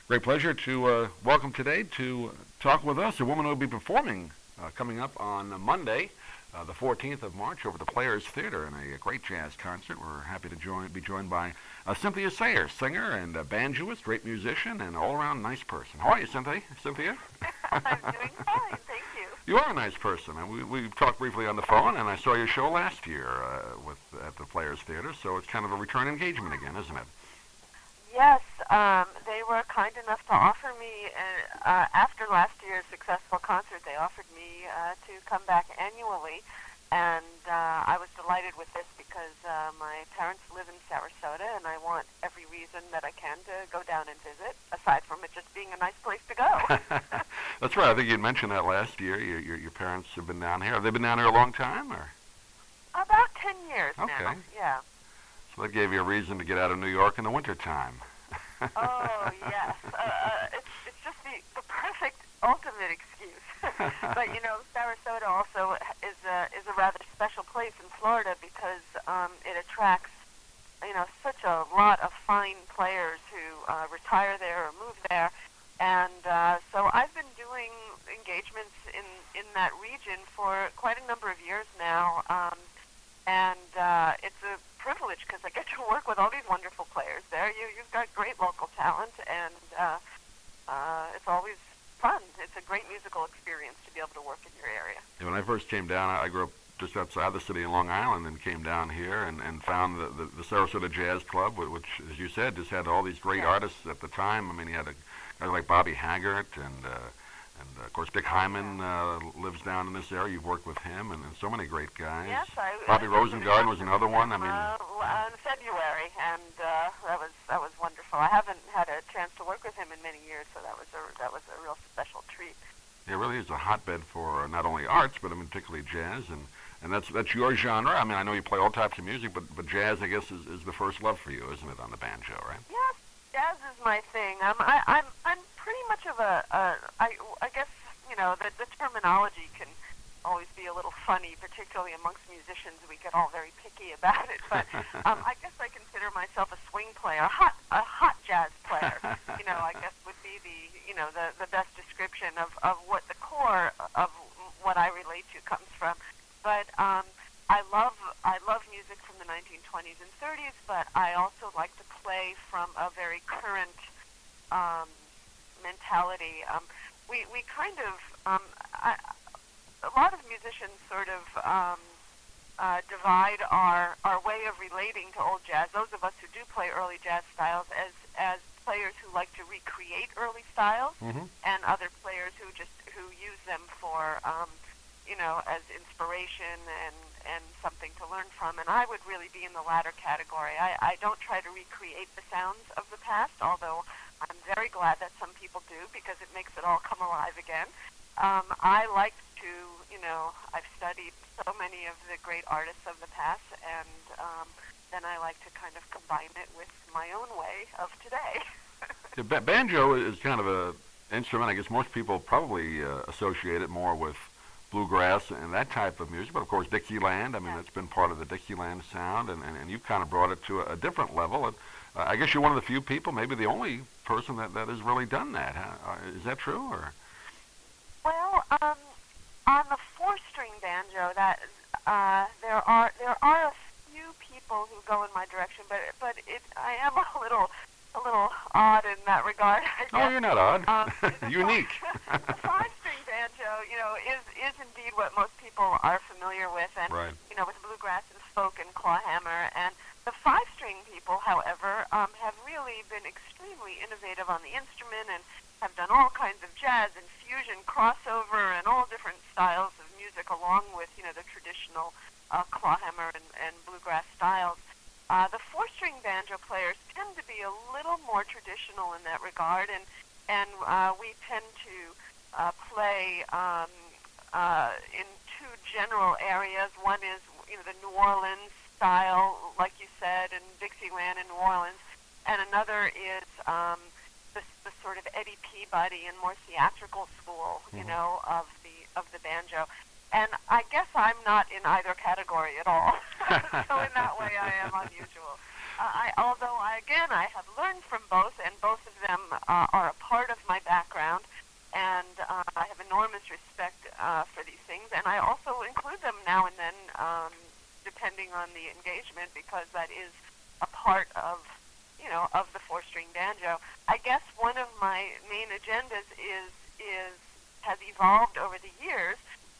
Great pleasure to welcome today to talk with us a woman who will be performing coming up on Monday, the 14th of March, over the Players Theater in a great jazz concert. We're happy to be joined by Cynthia Sayers, singer and banjoist, great musician, and all-around nice person. How are you, Cynthia? I'm doing fine, thank you. You are a nice person, and we talked briefly on the phone, and I saw your show last year at the Players Theater, so it's kind of a return engagement again, isn't it? Yes, they were kind enough to offer me, after last year's successful concert, they offered me to come back annually, and I was delighted with this because my parents live in Sarasota, and I want every reason that I can to go down and visit, aside from it just being a nice place to go. That's right. I think you mentioned that last year. Your parents have been down here. Have they been down here a long time, or? About 10 years now, yeah. So that gave you a reason to get out of New York in the wintertime. Oh, yes. It's just the perfect, ultimate excuse. But, you know, Sarasota also is a rather special place in Florida because it attracts, you know, such a lot of fine players who retire there or move there. And so I've been doing engagements in that region for quite a number of years now. And it's a privilege because I get to work with all these wonderful players there. You've got great local talent, and it's always fun. It's a great musical experience to be able to work in your area. Yeah, when I first came down, I grew up just outside the city in Long Island and came down here and found the Sarasota Jazz Club, which, as you said, just had all these great artists at the time. I mean, you had a guy like Bobby Haggart and of course, Dick Hyman lives down in this area. You've worked with him, and so many great guys. Yes, Bobby Rosengarten was another one. I mean, in February, and that was wonderful. I haven't had a chance to work with him in many years, so that was a real special treat. It really is a hotbed for not only arts, but particularly jazz, and that's your genre. I mean, I know you play all types of music, but jazz, I guess, is the first love for you, isn't it, on the banjo, right? Yes, jazz is my thing. I'm pretty much of I guess, you know, the terminology can always be a little funny, particularly amongst musicians. We get all very picky about it, but I guess I consider myself a swing player, a hot jazz player. You know, I guess would be the best description of what the core of what I relate to comes from. But I love music from the 1920s and 30s, but I also like to play from a very current mentality. We kind of, a lot of musicians sort of divide our way of relating to old jazz, those of us who do play early jazz styles, as players who like to recreate early styles, and other players who use them for, you know, as inspiration and something to learn from. And I would really be in the latter category. I don't try to recreate the sounds of the past, although I'm very glad that some people do because it makes it all come alive again. I like to, you know, I've studied so many of the great artists of the past, and then I like to kind of combine it with my own way of today. Yeah, banjo is kind of an instrument, I guess most people probably associate it more with bluegrass and that type of music, but of course Dixieland, I mean, it's been part of the Dixieland sound, and you've kind of brought it to a different level. And, I guess you're one of the few people, maybe the only person that has really done that. Is that true, or? Well, on the four-string banjo, that there are a few people who go in my direction, but I am a little odd in that regard. No, you're not odd. Unique. The five-string banjo, you know, is indeed what most people are familiar with, and you know, with bluegrass and folk and clawhammer. And the five-string people, however, have really been extremely innovative on the instrument and have done all kinds of jazz and fusion, crossover, and all different styles of music, along with, you know, the traditional clawhammer and bluegrass styles. The four-string banjo players tend to be a little more traditional in that regard, and we tend to play in two general areas. One is, you know, the New Orleans style, like you said, and Dixieland in New Orleans, and another is the sort of Eddie Peabody and more theatrical school, you know, of the banjo. And I guess I'm not in either category at all. So in that way, I am unusual. Although I have learned from both, and both of them are a I guess one of my main agendas has evolved over the years,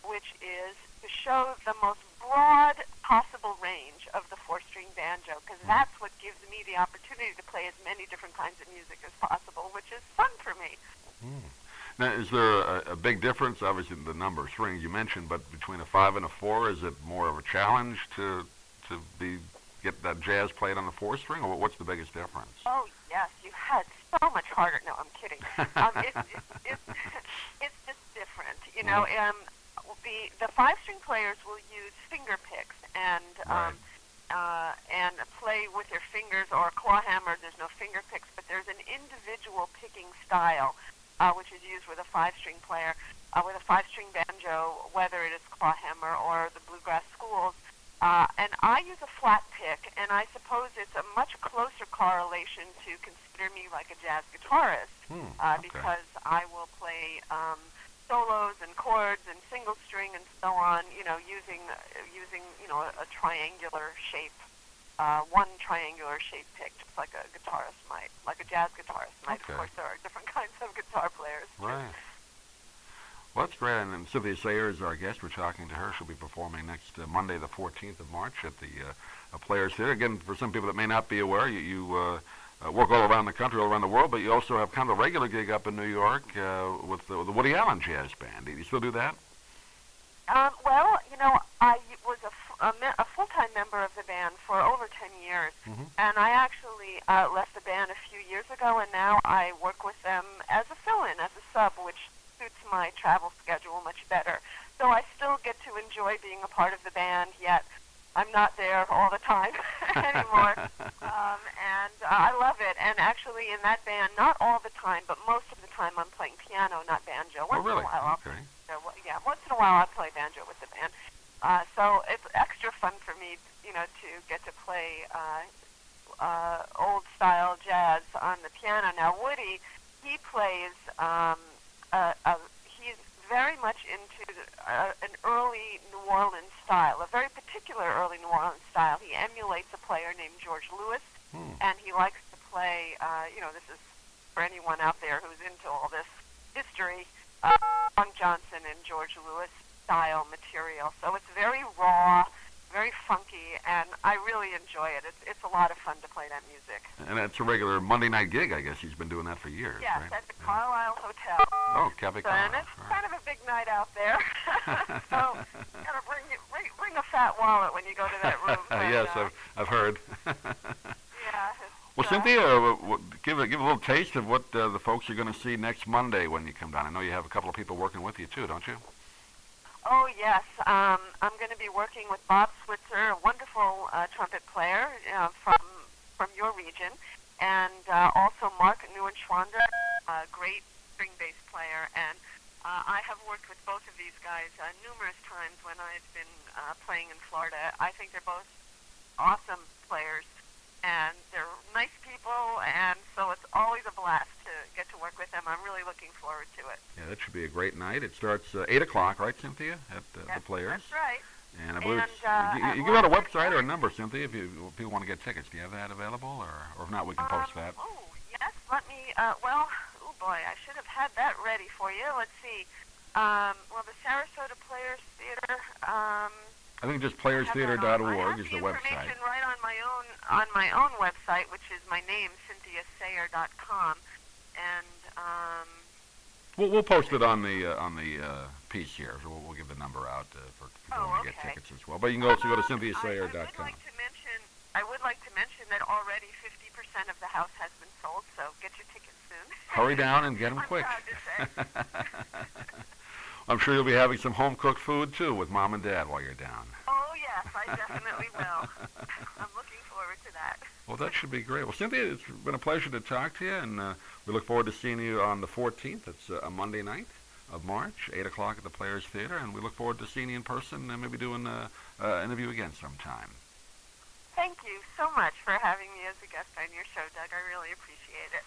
which is to show the most broad possible range of the four-string banjo, because that's what gives me the opportunity to play as many different kinds of music as possible, which is fun for me. Now, is there a big difference, obviously, in the number of strings you mentioned, but between a 5 and a 4, is it more of a challenge to get that jazz played on the 4-string, or what's the biggest difference? Oh, yes, you had so much harder. No, I'm kidding. It's just different, you know. The 5-string players will use finger picks and play with their fingers, or a claw hammer. There's no finger picks, but there's an individual picking style, which is used with a 5-string player. With a 5-string banjo, whether it is claw hammer or the bluegrass schools. And I use a flat pick, and I suppose it's a much closer correlation to consider me like a jazz guitarist, because I will play solos and chords and single string and so on, you know, using a triangular shape, one triangular shape pick, just like a guitarist might, like a jazz guitarist might. Of course, there are different kinds of guitar players. Right. Well, that's great. And Cynthia Sayer is our guest. We're talking to her. She'll be performing next Monday, the 14th of March at the Players Theater. Again, for some people that may not be aware, you work all around the country, all around the world, but you also have kind of a regular gig up in New York with the Woody Allen Jazz Band. Do you still do that? Well, you know, I was a full-time member of the band for over 10 years, and I actually left the band a few years ago, and now I work with them as a fill-in, as a sub, which suits my travel schedule much better. So I still get to enjoy being a part of the band, yet I'm not there all the time anymore. And I love it. And actually in that band, not all the time, but most of the time I'm playing piano, not banjo. Once in a while once in a while I'll play banjo with the band. So it's extra fun for me, you know, to get to play old-style jazz on the piano. Now, Woody, he plays... he's very much into an early New Orleans style, a very particular early New Orleans style. He emulates a player named George Lewis, and he likes to play, you know, this is for anyone out there who's into all this history, Long Johnson and George Lewis style material. So it's very raw, very funky, and I really enjoy it. It's a lot of fun to play that music. And it's a regular Monday night gig, I guess. He's been doing that for years, yes, right? At the Carlisle Hotel. Oh, Cafe Carlisle. And it's kind of a big night out there. So you gotta bring a fat wallet when you go to that room. But, yes, I've heard. Yeah. Well, Cynthia, give a little taste of what the folks are going to see next Monday when you come down. I know you have a couple of people working with you too, don't you? Oh, yes. I'm going to be working with Bob Switzer, a wonderful trumpet player from your region, and also Mark Neuenschwander, a great string bass player. And I have worked with both of these guys numerous times when I've been playing in Florida. I think they're both awesome players, and they're nice people, and so it's always a blast to get to work with them. I'm really looking forward to it. Yeah, that should be a great night. It starts 8 o'clock, right, Cynthia, at the Players? That's right. And I believe you give out a website or a number, Cynthia, if people want to get tickets. Do you have that available, or if not, we can post that? Oh, yes. Let me, oh boy, I should have had that ready for you. Let's see. Well, the Sarasota Players Theater, I think just playerstheater.org is the website. I have the information right on my own website, which is my name, CynthiaSayer.com, and we'll post it on the piece here. So we'll give the number out for people who want to get tickets as well. But you can also go to CynthiaSayer.com. I would like to mention that already 50% of the house has been sold, so get your tickets soon. Hurry down and get them quick. I'm proud to say. I'm sure you'll be having some home-cooked food, too, with Mom and Dad while you're down. Oh, yes, I definitely will. I'm looking forward to that. Well, that should be great. Well, Cynthia, it's been a pleasure to talk to you, and we look forward to seeing you on the 14th. It's a Monday night of March, 8 o'clock at the Players Theater, and we look forward to seeing you in person and maybe doing an interview again sometime. Thank you so much for having me as a guest on your show, Doug. I really appreciate it.